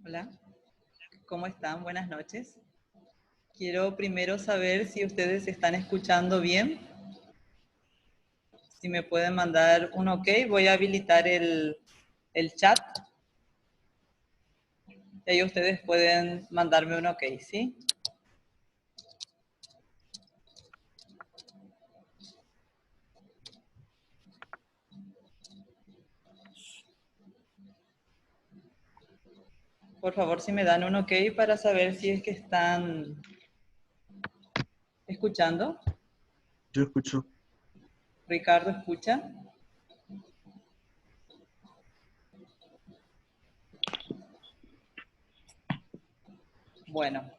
Hola, ¿cómo están? Buenas noches. Quiero primero saber si ustedes están escuchando bien. Si me pueden mandar un ok, voy a habilitar el chat. Y ahí ustedes pueden mandarme un ok, ¿sí? Por favor, si me dan un ok para saber si es que están escuchando. Yo escucho. Ricardo, ¿escucha? Bueno.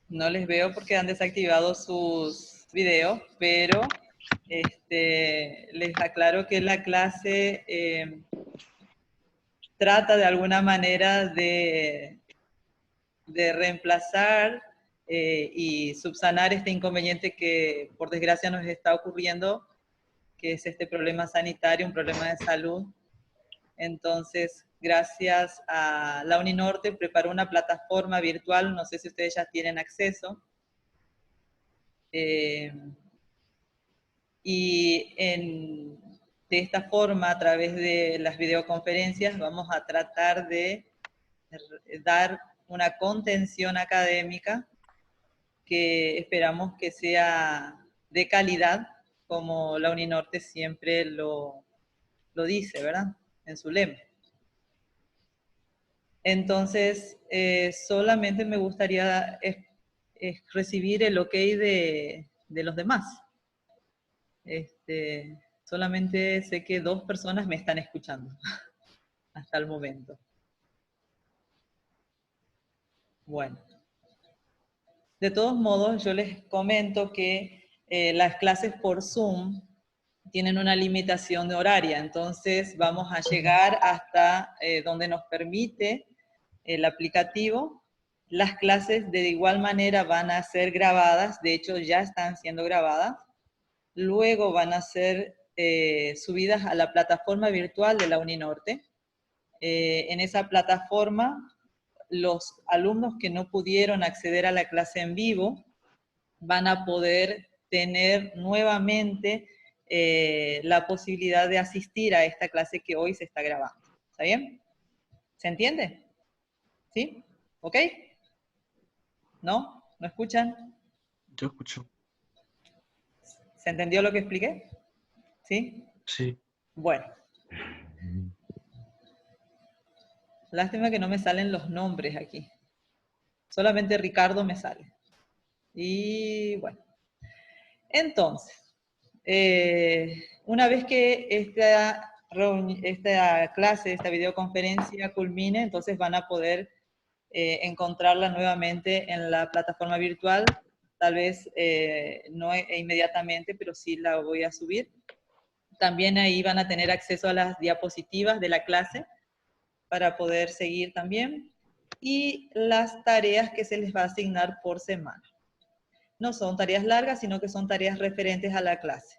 No les veo porque han desactivado sus videos, pero les aclaro que la clase trata de alguna manera de reemplazar y subsanar este inconveniente que por desgracia nos está ocurriendo, que es este problema sanitario, un problema de salud. Entonces, gracias a la Uninorte preparó una plataforma virtual, no sé si ustedes ya tienen acceso, y de esta forma, a través de las videoconferencias, vamos a tratar de dar una contención académica que esperamos que sea de calidad, como la Uninorte siempre lo dice, ¿verdad? En su lema. Entonces, solamente me gustaría recibir el ok de los demás. Solamente sé que 2 personas me están escuchando hasta el momento. Bueno. De todos modos, yo les comento que las clases por Zoom tienen una limitación de horaria, entonces vamos a llegar hasta donde nos permite el aplicativo. Las clases de igual manera van a ser grabadas, de hecho ya están siendo grabadas, luego van a ser subidas a la plataforma virtual de la Uninorte. En esa plataforma, los alumnos que no pudieron acceder a la clase en vivo van a poder tener nuevamente la posibilidad de asistir a esta clase que hoy se está grabando. ¿Está bien? ¿Se entiende? ¿Sí? ¿Ok? ¿No? ¿No escuchan? Yo escucho. ¿Se entendió lo que expliqué? ¿Sí? Sí. Bueno. Lástima que no me salen los nombres aquí. Solamente Ricardo me sale. Y bueno. Entonces, una vez que esta clase, esta videoconferencia culmine, entonces van a poder encontrarla nuevamente en la plataforma virtual, tal vez no inmediatamente, pero sí la voy a subir. También ahí van a tener acceso a las diapositivas de la clase para poder seguir también, y las tareas que se les va a asignar por semana. No son tareas largas, sino que son tareas referentes a la clase.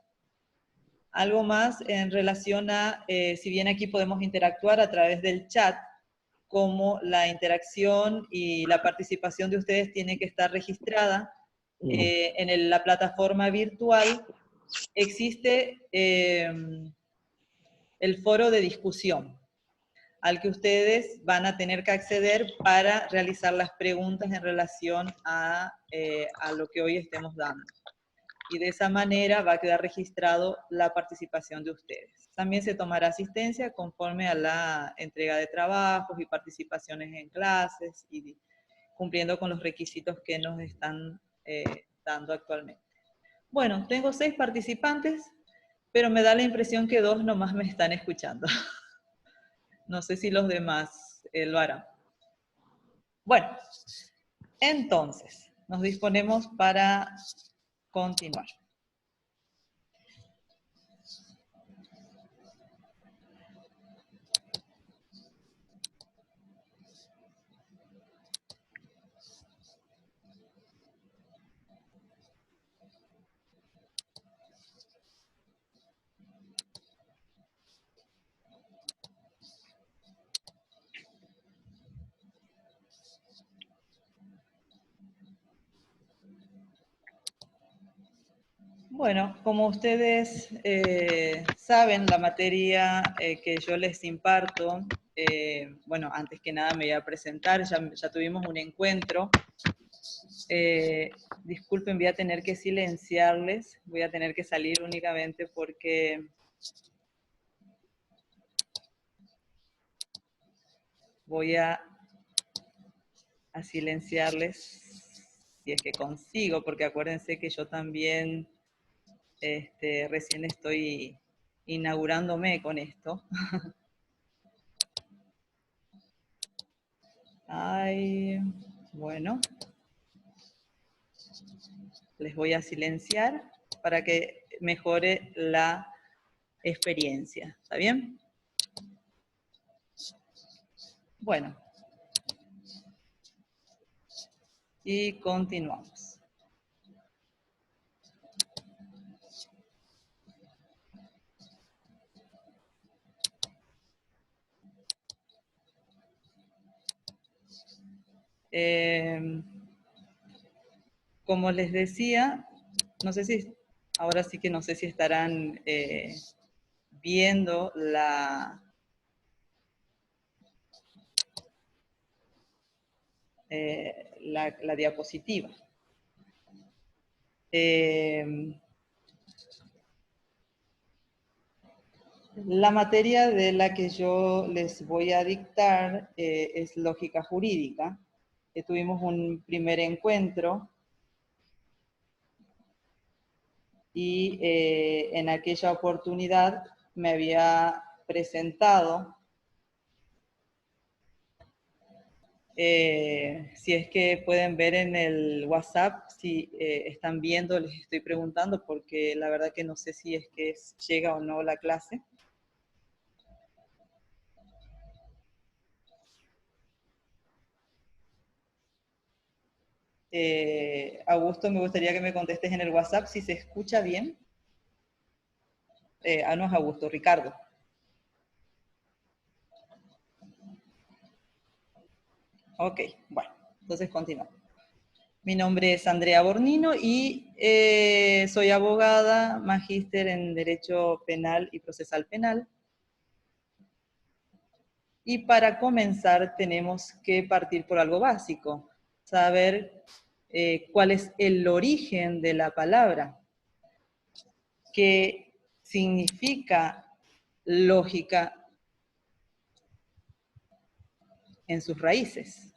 Algo más en relación a, si bien aquí podemos interactuar a través del chat, como la interacción y la participación de ustedes tiene que estar registrada en la plataforma virtual, existe el foro de discusión, al que ustedes van a tener que acceder para realizar las preguntas en relación a lo que hoy estemos dando. Y de esa manera va a quedar registrado la participación de ustedes. También se tomará asistencia conforme a la entrega de trabajos y participaciones en clases y cumpliendo con los requisitos que nos están dando actualmente. Bueno, tengo 6 participantes, pero me da la impresión que 2 nomás me están escuchando. No sé si los demás lo harán. Bueno, entonces, nos disponemos para continuar. Bueno, como ustedes saben, la materia que yo les imparto, bueno, antes que nada me voy a presentar, ya tuvimos un encuentro. Disculpen, voy a tener que silenciarles, voy a tener que salir únicamente porque voy a silenciarles si es que consigo, porque acuérdense que yo también recién estoy inaugurándome con esto. Ay, bueno. Les voy a silenciar para que mejore la experiencia. ¿Está bien? Bueno. Y continuamos. Como les decía, no sé si, ahora sí que no sé si estarán viendo la diapositiva. La materia de la que yo les voy a dictar es lógica jurídica. Tuvimos un primer encuentro y en aquella oportunidad me había presentado. Si es que pueden ver en el WhatsApp, si están viendo, les estoy preguntando, porque la verdad que no sé si es que llega o no la clase. Augusto, me gustaría que me contestes en el WhatsApp si se escucha bien. No es Augusto, Ricardo. Ok, bueno, entonces continuamos. Mi nombre es Andrea Bornino y soy abogada, magíster en Derecho Penal y Procesal Penal. Y para comenzar tenemos que partir por algo básico, saber cuál es el origen de la palabra, qué significa lógica en sus raíces.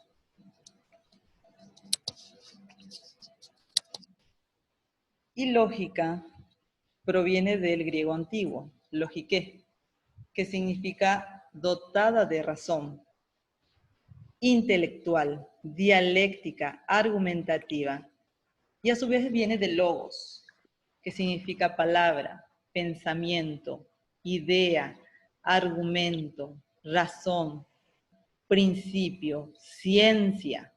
Y lógica proviene del griego antiguo, logiqué, que significa dotada de razón, intelectual, dialéctica, argumentativa, y a su vez viene de logos, que significa palabra, pensamiento, idea, argumento, razón, principio, ciencia.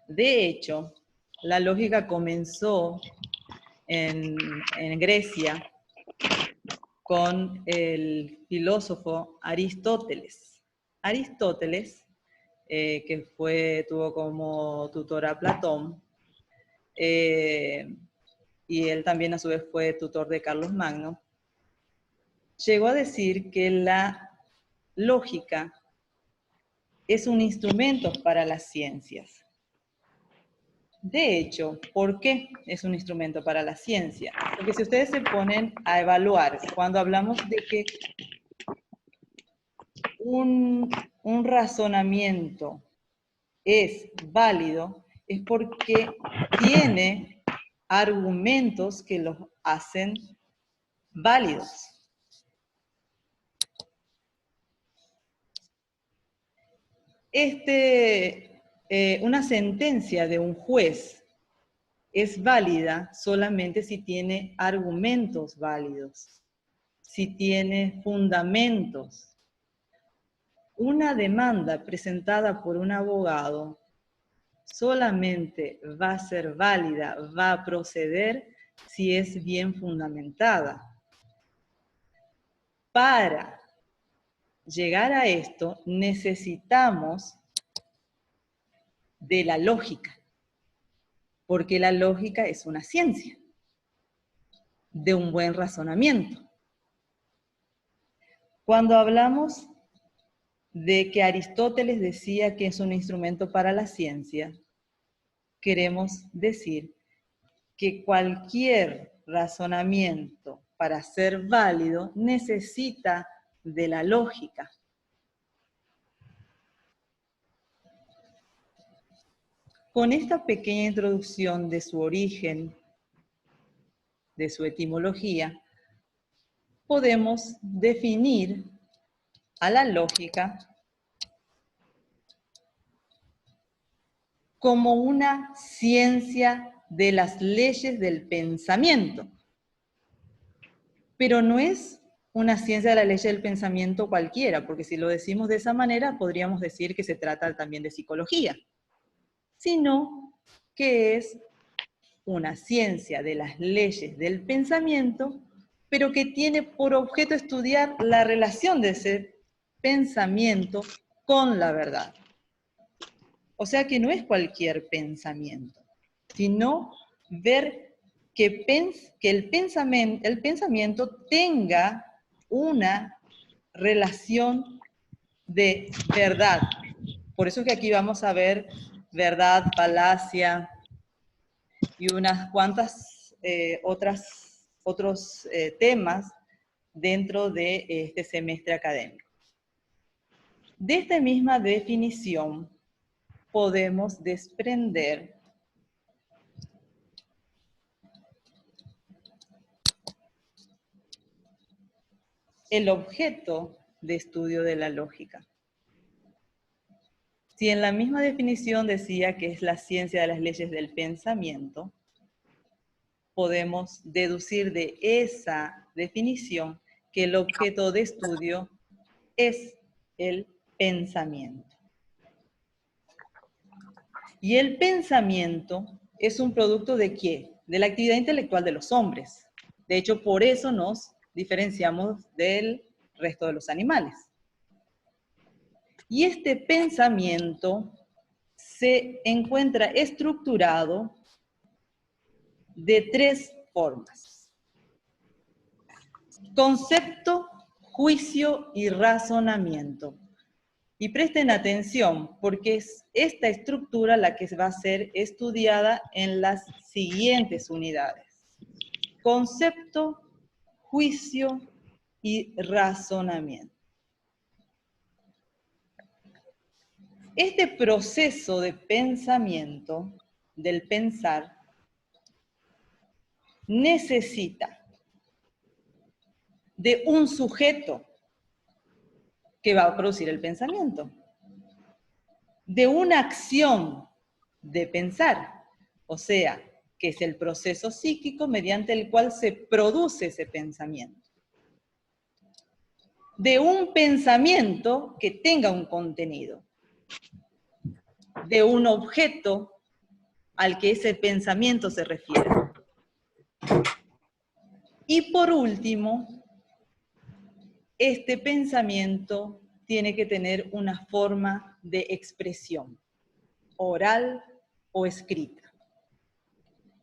De hecho, la lógica comenzó en Grecia con el filósofo Aristóteles. Aristóteles, que tuvo como tutor a Platón, y él también a su vez fue tutor de Carlos Magno, llegó a decir que la lógica es un instrumento para las ciencias. De hecho, ¿por qué es un instrumento para la ciencia? Porque si ustedes se ponen a evaluar, cuando hablamos de que un razonamiento es válido, es porque tiene argumentos que los hacen válidos. Una sentencia de un juez es válida solamente si tiene argumentos válidos, si tiene fundamentos. Una demanda presentada por un abogado solamente va a ser válida, va a proceder si es bien fundamentada. Para llegar a esto necesitamos de la lógica, porque la lógica es una ciencia de un buen razonamiento. Cuando hablamos de que Aristóteles decía que es un instrumento para la ciencia, queremos decir que cualquier razonamiento para ser válido necesita de la lógica. Con esta pequeña introducción de su origen, de su etimología, podemos definir a la lógica como una ciencia de las leyes del pensamiento. Pero no es una ciencia de la ley del pensamiento cualquiera, porque si lo decimos de esa manera, podríamos decir que se trata también de psicología, sino que es una ciencia de las leyes del pensamiento, pero que tiene por objeto estudiar la relación de ese pensamiento con la verdad. O sea que no es cualquier pensamiento, sino ver que el pensamiento tenga una relación de verdad. Por eso es que aquí vamos a ver verdad, falacia y unas cuantas otros temas dentro de este semestre académico. De esta misma definición podemos desprender el objeto de estudio de la lógica. Si en la misma definición decía que es la ciencia de las leyes del pensamiento, podemos deducir de esa definición que el objeto de estudio es el pensamiento. Y el pensamiento es un producto ¿de qué? De la actividad intelectual de los hombres. De hecho, por eso nos diferenciamos del resto de los animales. Y este pensamiento se encuentra estructurado de tres formas: concepto, juicio y razonamiento. Y presten atención, porque es esta estructura la que va a ser estudiada en las siguientes unidades: concepto, juicio y razonamiento. Este proceso de pensamiento, del pensar, necesita de un sujeto que va a producir el pensamiento, de una acción de pensar, o sea, que es el proceso psíquico mediante el cual se produce ese pensamiento, de un pensamiento que tenga un contenido, de un objeto al que ese pensamiento se refiere. Y por último, este pensamiento tiene que tener una forma de expresión, oral o escrita.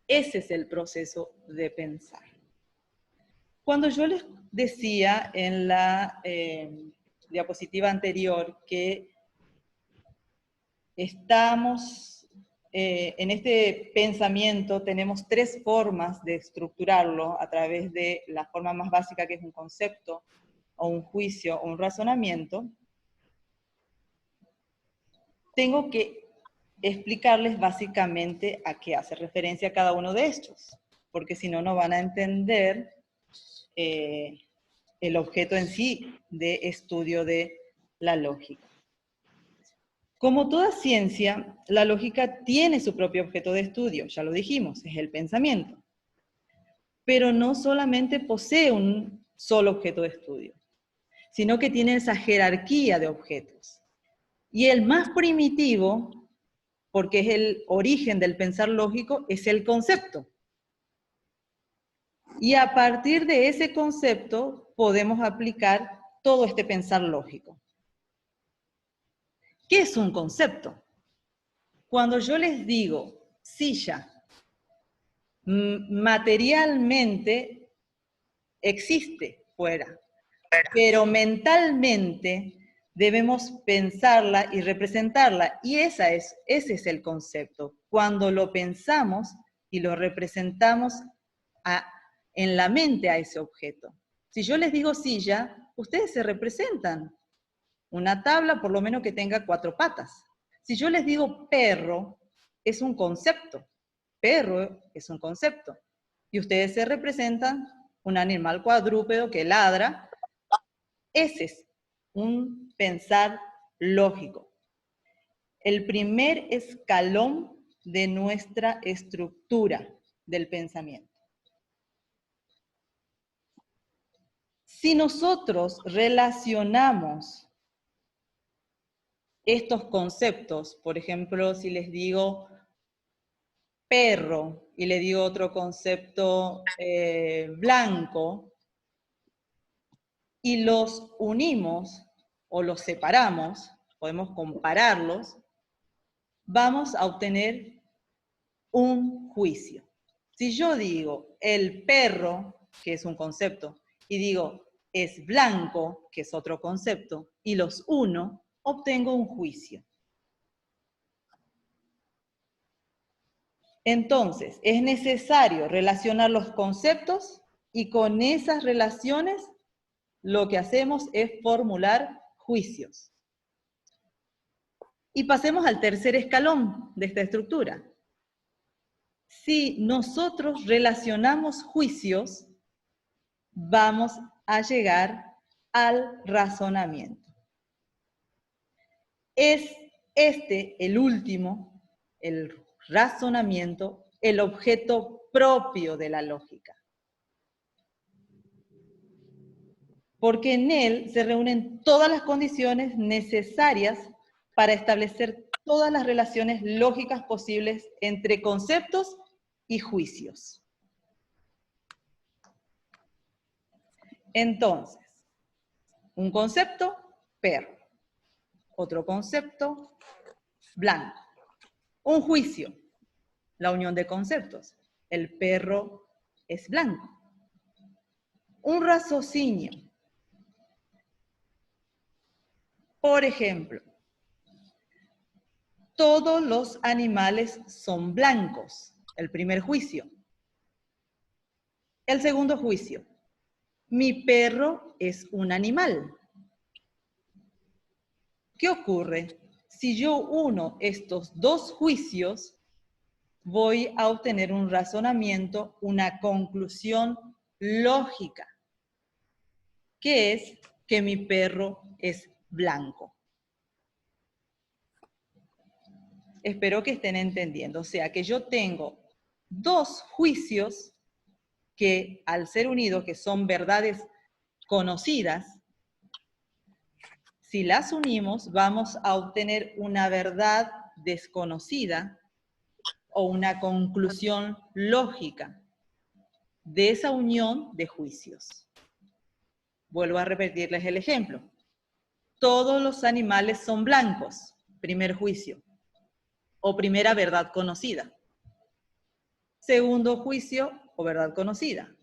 Ese es el proceso de pensar. Cuando yo les decía en la diapositiva anterior que estamos en este pensamiento, tenemos tres formas de estructurarlo a través de la forma más básica, que es un concepto, o un juicio, o un razonamiento. Tengo que explicarles básicamente a qué hace referencia cada uno de estos, porque si no, no van a entender el objeto en sí de estudio de la lógica. Como toda ciencia, la lógica tiene su propio objeto de estudio, ya lo dijimos, es el pensamiento. Pero no solamente posee un solo objeto de estudio, sino que tiene esa jerarquía de objetos. Y el más primitivo, porque es el origen del pensar lógico, es el concepto. Y a partir de ese concepto podemos aplicar todo este pensar lógico. ¿Qué es un concepto? Cuando yo les digo silla, materialmente existe fuera, pero mentalmente debemos pensarla y representarla, y ese es el concepto. Cuando lo pensamos y lo representamos en la mente a ese objeto. Si yo les digo silla, ustedes se representan una tabla por lo menos que tenga 4 patas. Si yo les digo perro, es un concepto. Perro es un concepto. Y ustedes se representan un animal cuadrúpedo que ladra. Ese es un pensar lógico. El primer escalón de nuestra estructura del pensamiento. Si nosotros relacionamos estos conceptos, por ejemplo, si les digo perro y le digo otro concepto blanco, y los unimos o los separamos, podemos compararlos, vamos a obtener un juicio. Si yo digo el perro, que es un concepto, y digo es blanco, que es otro concepto, y los uno, obtengo un juicio. Entonces, es necesario relacionar los conceptos y con esas relaciones lo que hacemos es formular juicios. Y pasemos al tercer escalón de esta estructura. Si nosotros relacionamos juicios, vamos a llegar al razonamiento. Es este el último, el razonamiento, el objeto propio de la lógica. Porque en él se reúnen todas las condiciones necesarias para establecer todas las relaciones lógicas posibles entre conceptos y juicios. Entonces, un concepto, perro. Otro concepto, blanco. Un juicio, la unión de conceptos. El perro es blanco. Un raciocinio. Por ejemplo, todos los animales son blancos. El primer juicio. El segundo juicio. Mi perro es un animal. ¿Qué ocurre? Si yo uno estos dos juicios, voy a obtener un razonamiento, una conclusión lógica, que es que mi perro es blanco. Espero que estén entendiendo. O sea, que yo tengo dos juicios que al ser unidos, que son verdades conocidas, si las unimos vamos a obtener una verdad desconocida o una conclusión lógica de esa unión de juicios. Vuelvo a repetirles el ejemplo. Todos los animales son blancos, primer juicio, o primera verdad conocida. Segundo juicio o verdad conocida.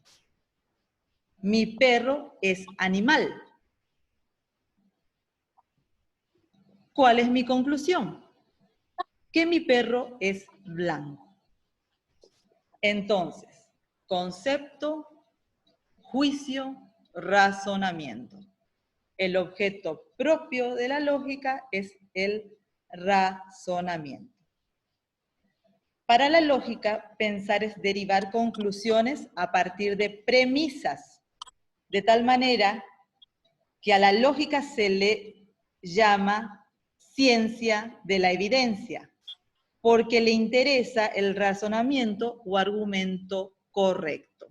Mi perro es animal. ¿Cuál es mi conclusión? Que mi perro es blanco. Entonces, concepto, juicio, razonamiento. El objeto propio de la lógica es el razonamiento. Para la lógica, pensar es derivar conclusiones a partir de premisas, de tal manera que a la lógica se le llama ciencia de la evidencia, porque le interesa el razonamiento o argumento correcto.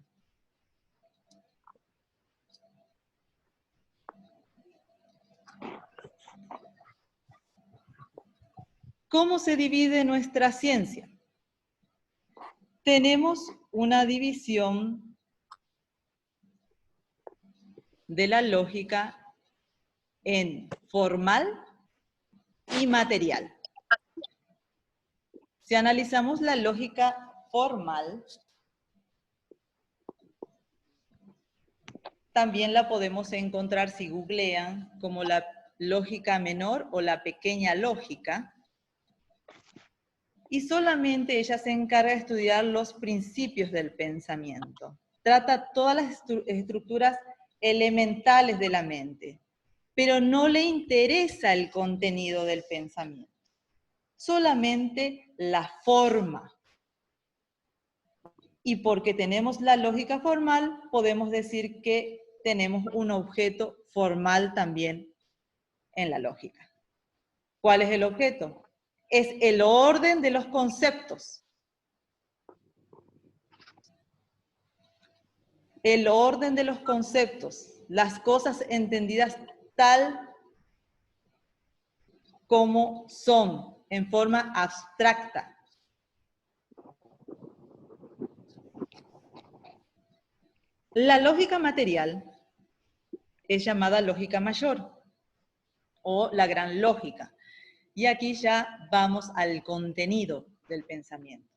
¿Cómo se divide nuestra ciencia? Tenemos una división de la lógica en formal y material. Si analizamos la lógica formal, también la podemos encontrar, si googlean, como la lógica menor o la pequeña lógica. Y solamente ella se encarga de estudiar los principios del pensamiento. Trata todas las estructuras elementales de la mente, pero no le interesa el contenido del pensamiento, solamente la forma. Y porque tenemos la lógica formal, podemos decir que tenemos un objeto formal también en la lógica. ¿Cuál es el objeto? Es el orden de los conceptos. El orden de los conceptos, las cosas entendidas tal como son, en forma abstracta. La lógica material es llamada lógica mayor o la gran lógica. Y aquí ya vamos al contenido del pensamiento.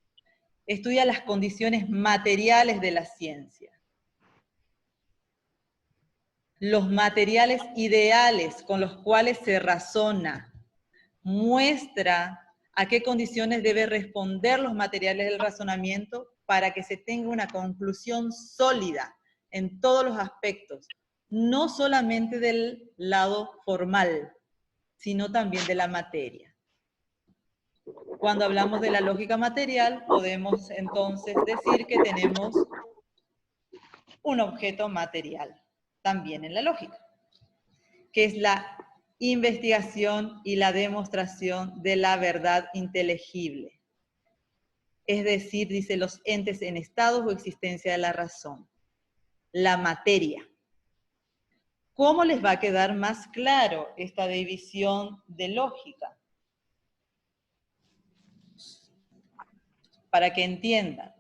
Estudia las condiciones materiales de la ciencia. Los materiales ideales con los cuales se razona. Muestra a qué condiciones debe responder los materiales del razonamiento para que se tenga una conclusión sólida en todos los aspectos, no solamente del lado formal, sino también de la materia. Cuando hablamos de la lógica material, podemos entonces decir que tenemos un objeto material también en la lógica, que es la investigación y la demostración de la verdad inteligible. Es decir, dice los entes en estados o existencia de la razón. La materia. ¿Cómo les va a quedar más claro esta división de lógica? Para que entiendan.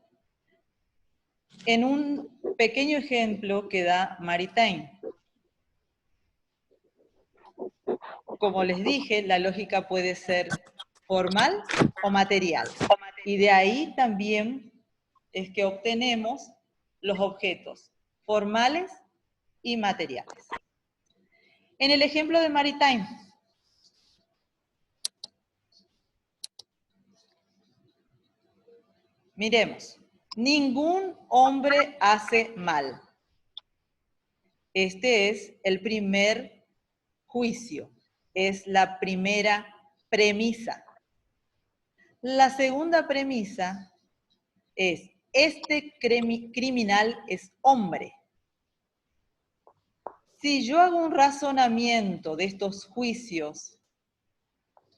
En un pequeño ejemplo que da Maritain. Como les dije, la lógica puede ser formal o material. Y de ahí también es que obtenemos los objetos formales y materiales. En el ejemplo de Maritain, miremos, ningún hombre hace mal. Este es el primer juicio, es la primera premisa. La segunda premisa es, este criminal es hombre. Si yo hago un razonamiento de estos juicios,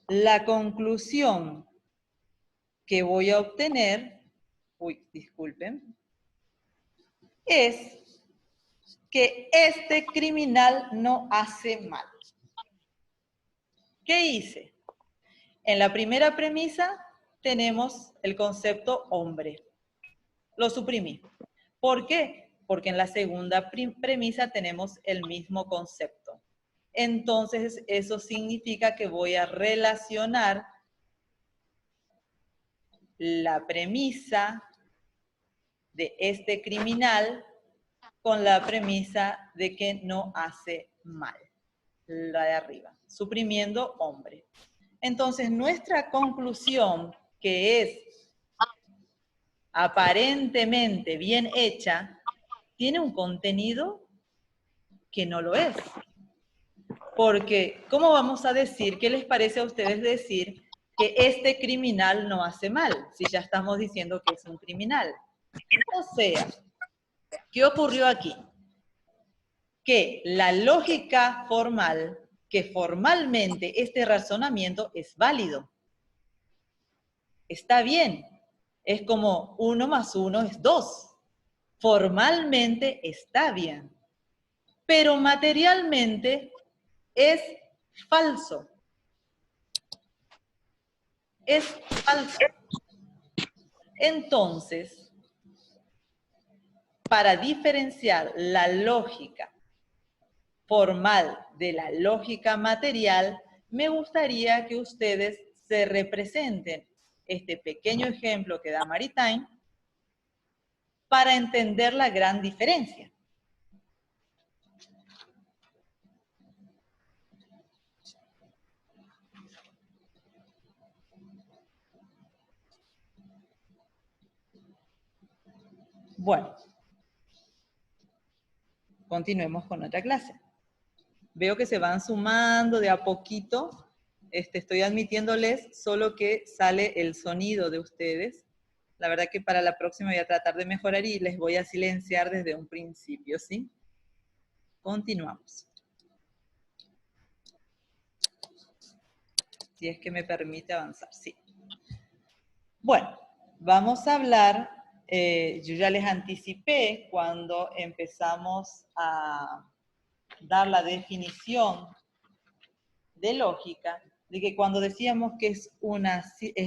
la conclusión que voy a obtener, disculpen, es que este criminal no hace mal. ¿Qué hice? En la primera premisa tenemos el concepto hombre. Lo suprimí. ¿Por qué? Porque en la segunda premisa tenemos el mismo concepto. Entonces, eso significa que voy a relacionar la premisa de este criminal con la premisa de que no hace mal, la de arriba, suprimiendo hombre. Entonces, nuestra conclusión, que es aparentemente bien hecha, tiene un contenido que no lo es. Porque, ¿cómo vamos a decir, qué les parece a ustedes decir que este criminal no hace mal, si ya estamos diciendo que es un criminal? O sea, ¿qué ocurrió aquí? Que la lógica formal, que formalmente este razonamiento es válido. Está bien. Es como 1 más 1 es 2. Formalmente está bien. Pero materialmente es falso. Es falso. Entonces, para diferenciar la lógica formal de la lógica material, me gustaría que ustedes se representen este pequeño ejemplo que da Maritain para entender la gran diferencia. Bueno, continuemos con otra clase. Veo que se van sumando de a poquito. Estoy admitiéndoles solo que sale el sonido de ustedes. La verdad que para la próxima voy a tratar de mejorar y les voy a silenciar desde un principio, ¿sí? Continuamos. Si es que me permite avanzar, sí. Bueno, vamos a hablar, yo ya les anticipé cuando empezamos a dar la definición de lógica, de que cuando decíamos que es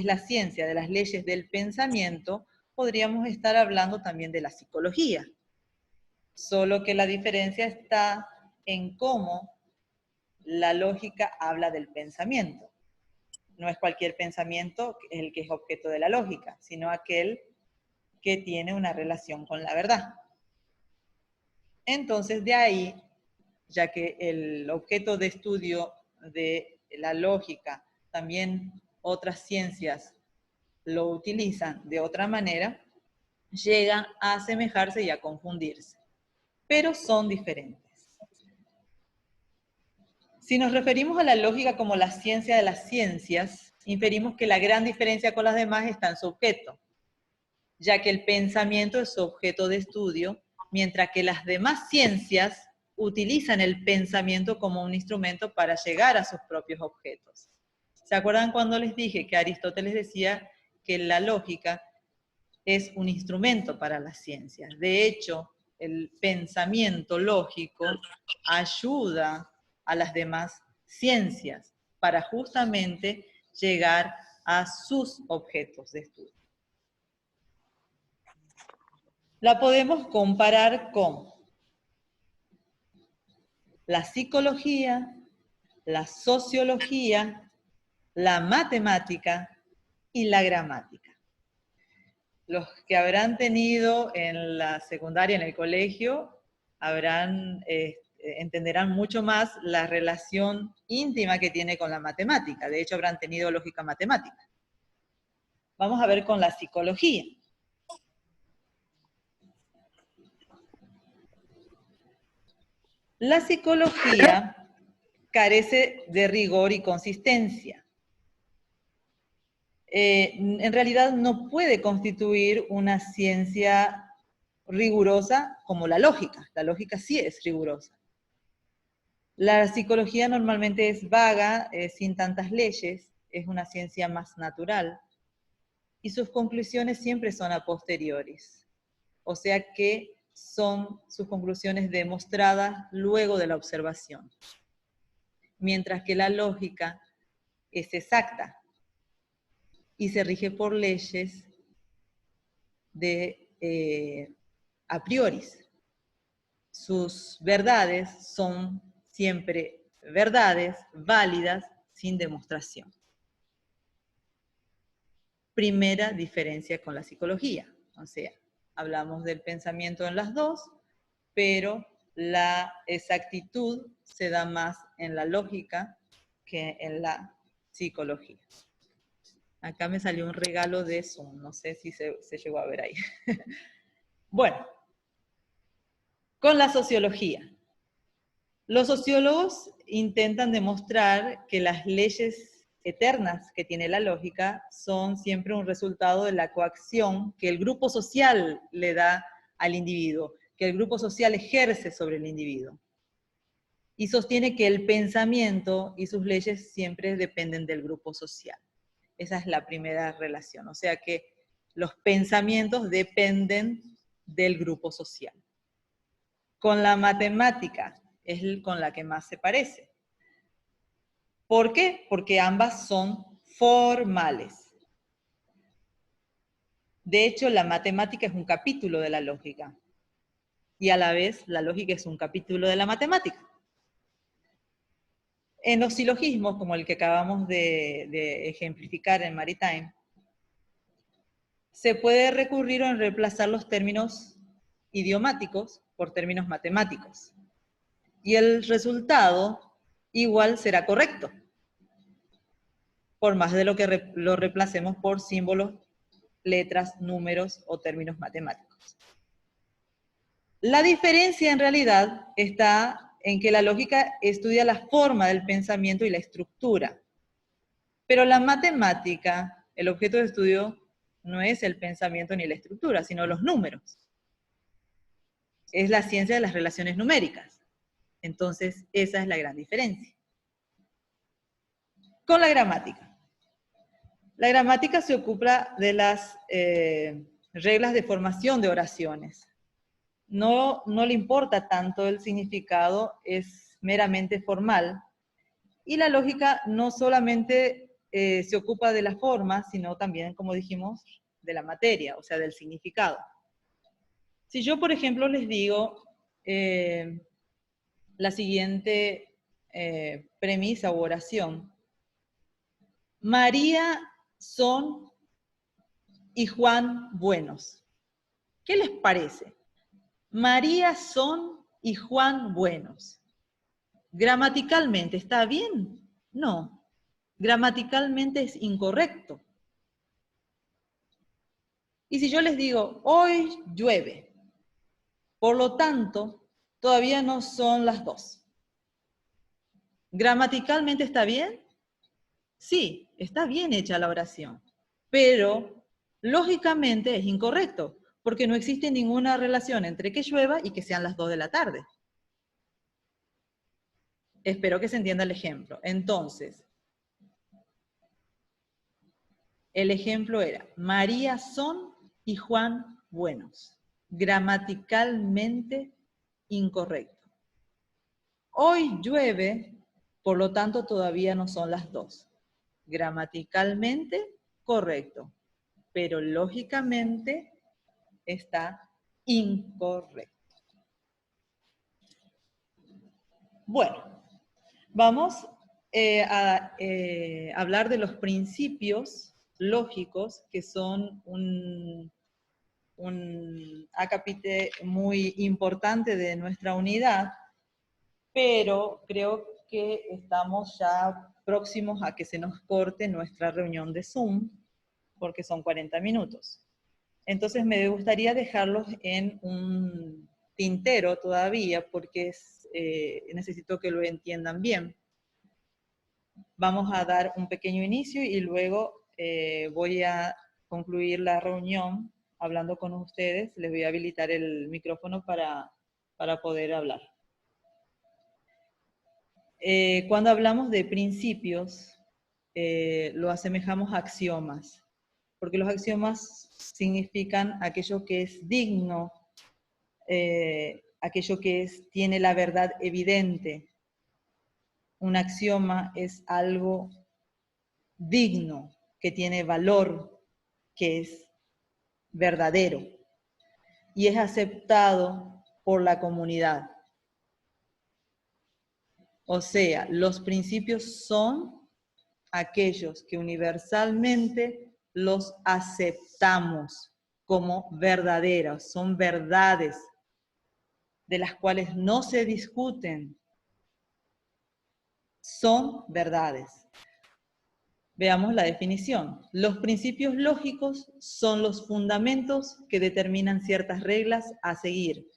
la ciencia de las leyes del pensamiento, podríamos estar hablando también de la psicología. Solo que la diferencia está en cómo la lógica habla del pensamiento. No es cualquier pensamiento el que es objeto de la lógica, sino aquel que tiene una relación con la verdad. Entonces, de ahí, ya que el objeto de estudio de la lógica, también otras ciencias lo utilizan de otra manera, llegan a asemejarse y a confundirse, pero son diferentes. Si nos referimos a la lógica como la ciencia de las ciencias, inferimos que la gran diferencia con las demás está en su objeto, ya que el pensamiento es su objeto de estudio, mientras que las demás ciencias utilizan el pensamiento como un instrumento para llegar a sus propios objetos. ¿Se acuerdan cuando les dije que Aristóteles decía que la lógica es un instrumento para las ciencias? De hecho, el pensamiento lógico ayuda a las demás ciencias para justamente llegar a sus objetos de estudio. La podemos comparar con la psicología, la sociología, la matemática y la gramática. Los que habrán tenido en la secundaria, en el colegio, entenderán mucho más la relación íntima que tiene con la matemática. De hecho, habrán tenido lógica matemática. Vamos a ver con la psicología. La psicología carece de rigor y consistencia. En realidad no puede constituir una ciencia rigurosa como la lógica. La lógica sí es rigurosa. La psicología normalmente es vaga, sin tantas leyes, es una ciencia más natural, y sus conclusiones siempre son a posteriores. O sea que son sus conclusiones demostradas luego de la observación. Mientras que la lógica es exacta. y se rige por leyes de a priori. Sus verdades son siempre verdades válidas sin demostración. Primera diferencia con la psicología. O sea, hablamos del pensamiento en las dos, pero la exactitud se da más en la lógica que en la psicología. Acá me salió un regalo de Zoom, no sé si se llegó a ver ahí. Bueno, con la sociología. Los sociólogos intentan demostrar que las leyes eternas que tiene la lógica son siempre un resultado de la coacción que el grupo social le da al individuo, que el grupo social ejerce sobre el individuo. Y sostiene que el pensamiento y sus leyes siempre dependen del grupo social. Esa es la primera relación, o sea que los pensamientos dependen del grupo social. Con la matemática es con la que más se parece. ¿Por qué? Porque ambas son formales. De hecho, la matemática es un capítulo de la lógica. Y a la vez, la lógica es un capítulo de la matemática. En los silogismos, como el que acabamos de ejemplificar en Maritime, se puede recurrir o reemplazar los términos idiomáticos por términos matemáticos. Y el resultado igual será correcto, por más de lo que lo reemplacemos por símbolos, letras, números o términos matemáticos. La diferencia en realidad está en que la lógica estudia la forma del pensamiento y la estructura. Pero la matemática, el objeto de estudio, no es el pensamiento ni la estructura, sino los números. Es la ciencia de las relaciones numéricas. Entonces, esa es la gran diferencia. Con la gramática. La gramática se ocupa de las reglas de formación de oraciones. No le importa tanto el significado, es meramente formal. Y la lógica no solamente se ocupa de la forma, sino también, como dijimos, de la materia, o sea, del significado. Si yo, por ejemplo, les digo la siguiente premisa u oración: María son y Juan buenos. ¿Qué les parece? María son y Juan buenos. ¿Gramaticalmente está bien? No. Gramaticalmente es incorrecto. Y si yo les digo, hoy llueve, por lo tanto, todavía no son las 2. ¿Gramaticalmente está bien? Sí, está bien hecha la oración, pero lógicamente es incorrecto, porque no existe ninguna relación entre que llueva y que sean las 2 de la tarde. Espero que se entienda el ejemplo. Entonces, el ejemplo era, María son y Juan buenos. Gramaticalmente incorrecto. Hoy llueve, por lo tanto todavía no son las 2. Gramaticalmente correcto, pero lógicamente está incorrecto. Bueno, vamos a hablar de los principios lógicos, que son un acápite muy importante de nuestra unidad, pero creo que estamos ya próximos a que se nos corte nuestra reunión de Zoom, porque son 40 minutos. Entonces me gustaría dejarlos en un tintero todavía, porque necesito que lo entiendan bien. Vamos a dar un pequeño inicio y luego voy a concluir la reunión hablando con ustedes. Les voy a habilitar el micrófono para poder hablar. Cuando hablamos de principios, lo asemejamos a axiomas, porque los axiomas significan aquello que es digno, aquello que tiene la verdad evidente. Un axioma es algo digno, que tiene valor, que es verdadero y es aceptado por la comunidad. O sea, los principios son aquellos que universalmente los aceptamos como verdaderos, son verdades de las cuales no se discuten, son verdades. Veamos la definición. Los principios lógicos son los fundamentos que determinan ciertas reglas a seguir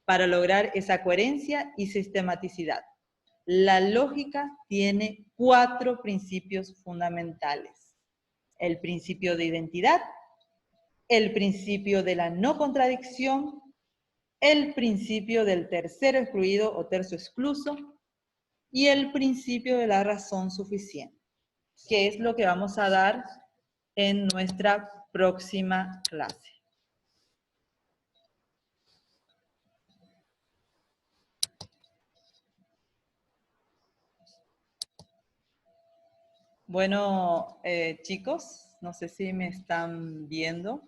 para lograr esa coherencia y sistematicidad. La lógica tiene 4 principios fundamentales. El principio de identidad, el principio de la no contradicción, el principio del tercero excluido o tercio excluso y el principio de la razón suficiente, que es lo que vamos a dar en nuestra próxima clase. Bueno, chicos, no sé si me están viendo.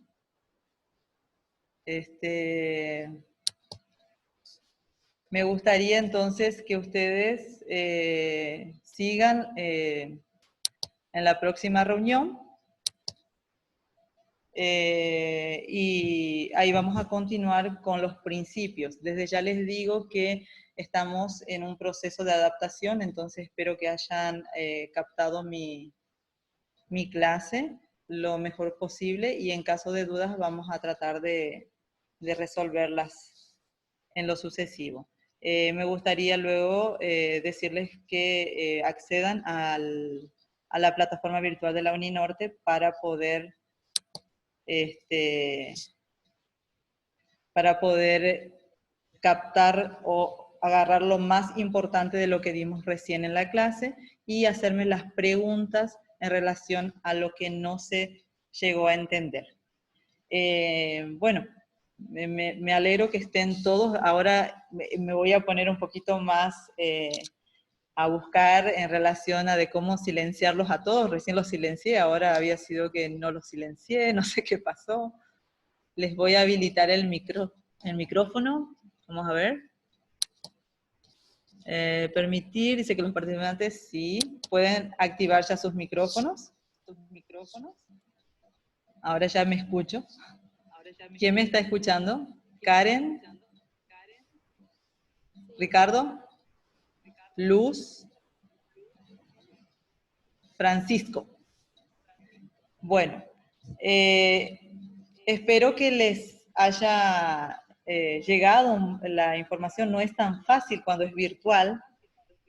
Me gustaría entonces que ustedes sigan en la próxima reunión y ahí vamos a continuar con los principios. Desde ya les digo que estamos en un proceso de adaptación, entonces espero que hayan captado mi clase lo mejor posible y en caso de dudas vamos a tratar de resolverlas en lo sucesivo. Me gustaría luego decirles que accedan a la plataforma virtual de la Uninorte para poder captar o agarrar lo más importante de lo que dimos recién en la clase y hacerme las preguntas en relación a lo que no se llegó a entender. Bueno, me alegro que estén todos. Ahora me voy a poner un poquito más a buscar en relación a de cómo silenciarlos a todos. Recién los silencié, ahora había sido que no los silencié, no sé qué pasó. Les voy a habilitar el micrófono. Vamos a ver. Permitir, dice que los participantes sí pueden activar ya sus micrófonos. Ahora ya me escucho. ¿Quién me está escuchando? ¿Karen? ¿Ricardo? ¿Luz? ¿Francisco? Bueno, espero que les haya llegado la información. No es tan fácil cuando es virtual,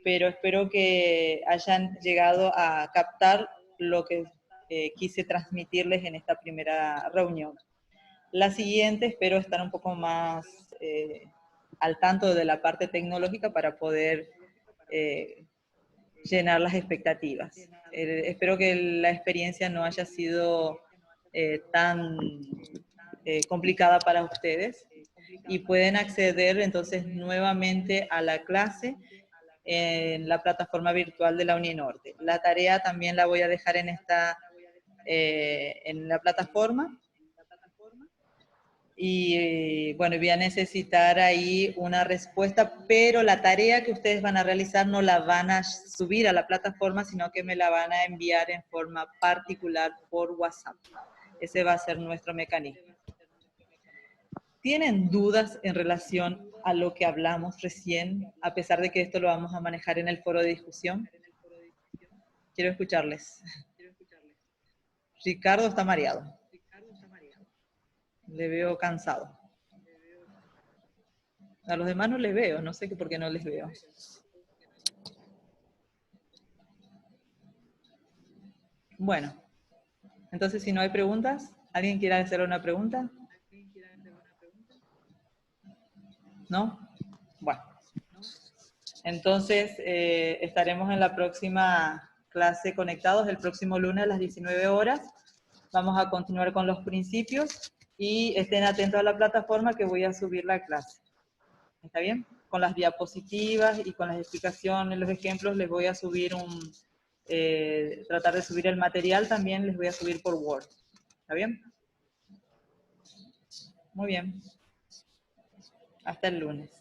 pero espero que hayan llegado a captar lo que quise transmitirles en esta primera reunión. La siguiente espero estar un poco más al tanto de la parte tecnológica para poder llenar las expectativas. Espero que la experiencia no haya sido tan complicada para ustedes y pueden acceder entonces nuevamente a la clase en la plataforma virtual de la Uninorte. La tarea también la voy a dejar en la plataforma. Y bueno, voy a necesitar ahí una respuesta, pero la tarea que ustedes van a realizar no la van a subir a la plataforma, sino que me la van a enviar en forma particular por WhatsApp. Ese va a ser nuestro mecanismo. ¿Tienen dudas en relación a lo que hablamos recién, a pesar de que esto lo vamos a manejar en el foro de discusión? Quiero escucharles. Ricardo está mareado. Le veo cansado. A los demás no les veo, no sé por qué no les veo. Bueno, entonces si no hay preguntas, ¿alguien quiere hacer una pregunta? ¿No? Bueno. Entonces estaremos en la próxima clase conectados, el próximo lunes a las 19 horas. Vamos a continuar con los principios y estén atentos a la plataforma que voy a subir la clase. ¿Está bien? Con las diapositivas y con las explicaciones, los ejemplos, les voy a subir tratar de subir el material, también les voy a subir por Word. ¿Está bien? Muy bien. Hasta el lunes.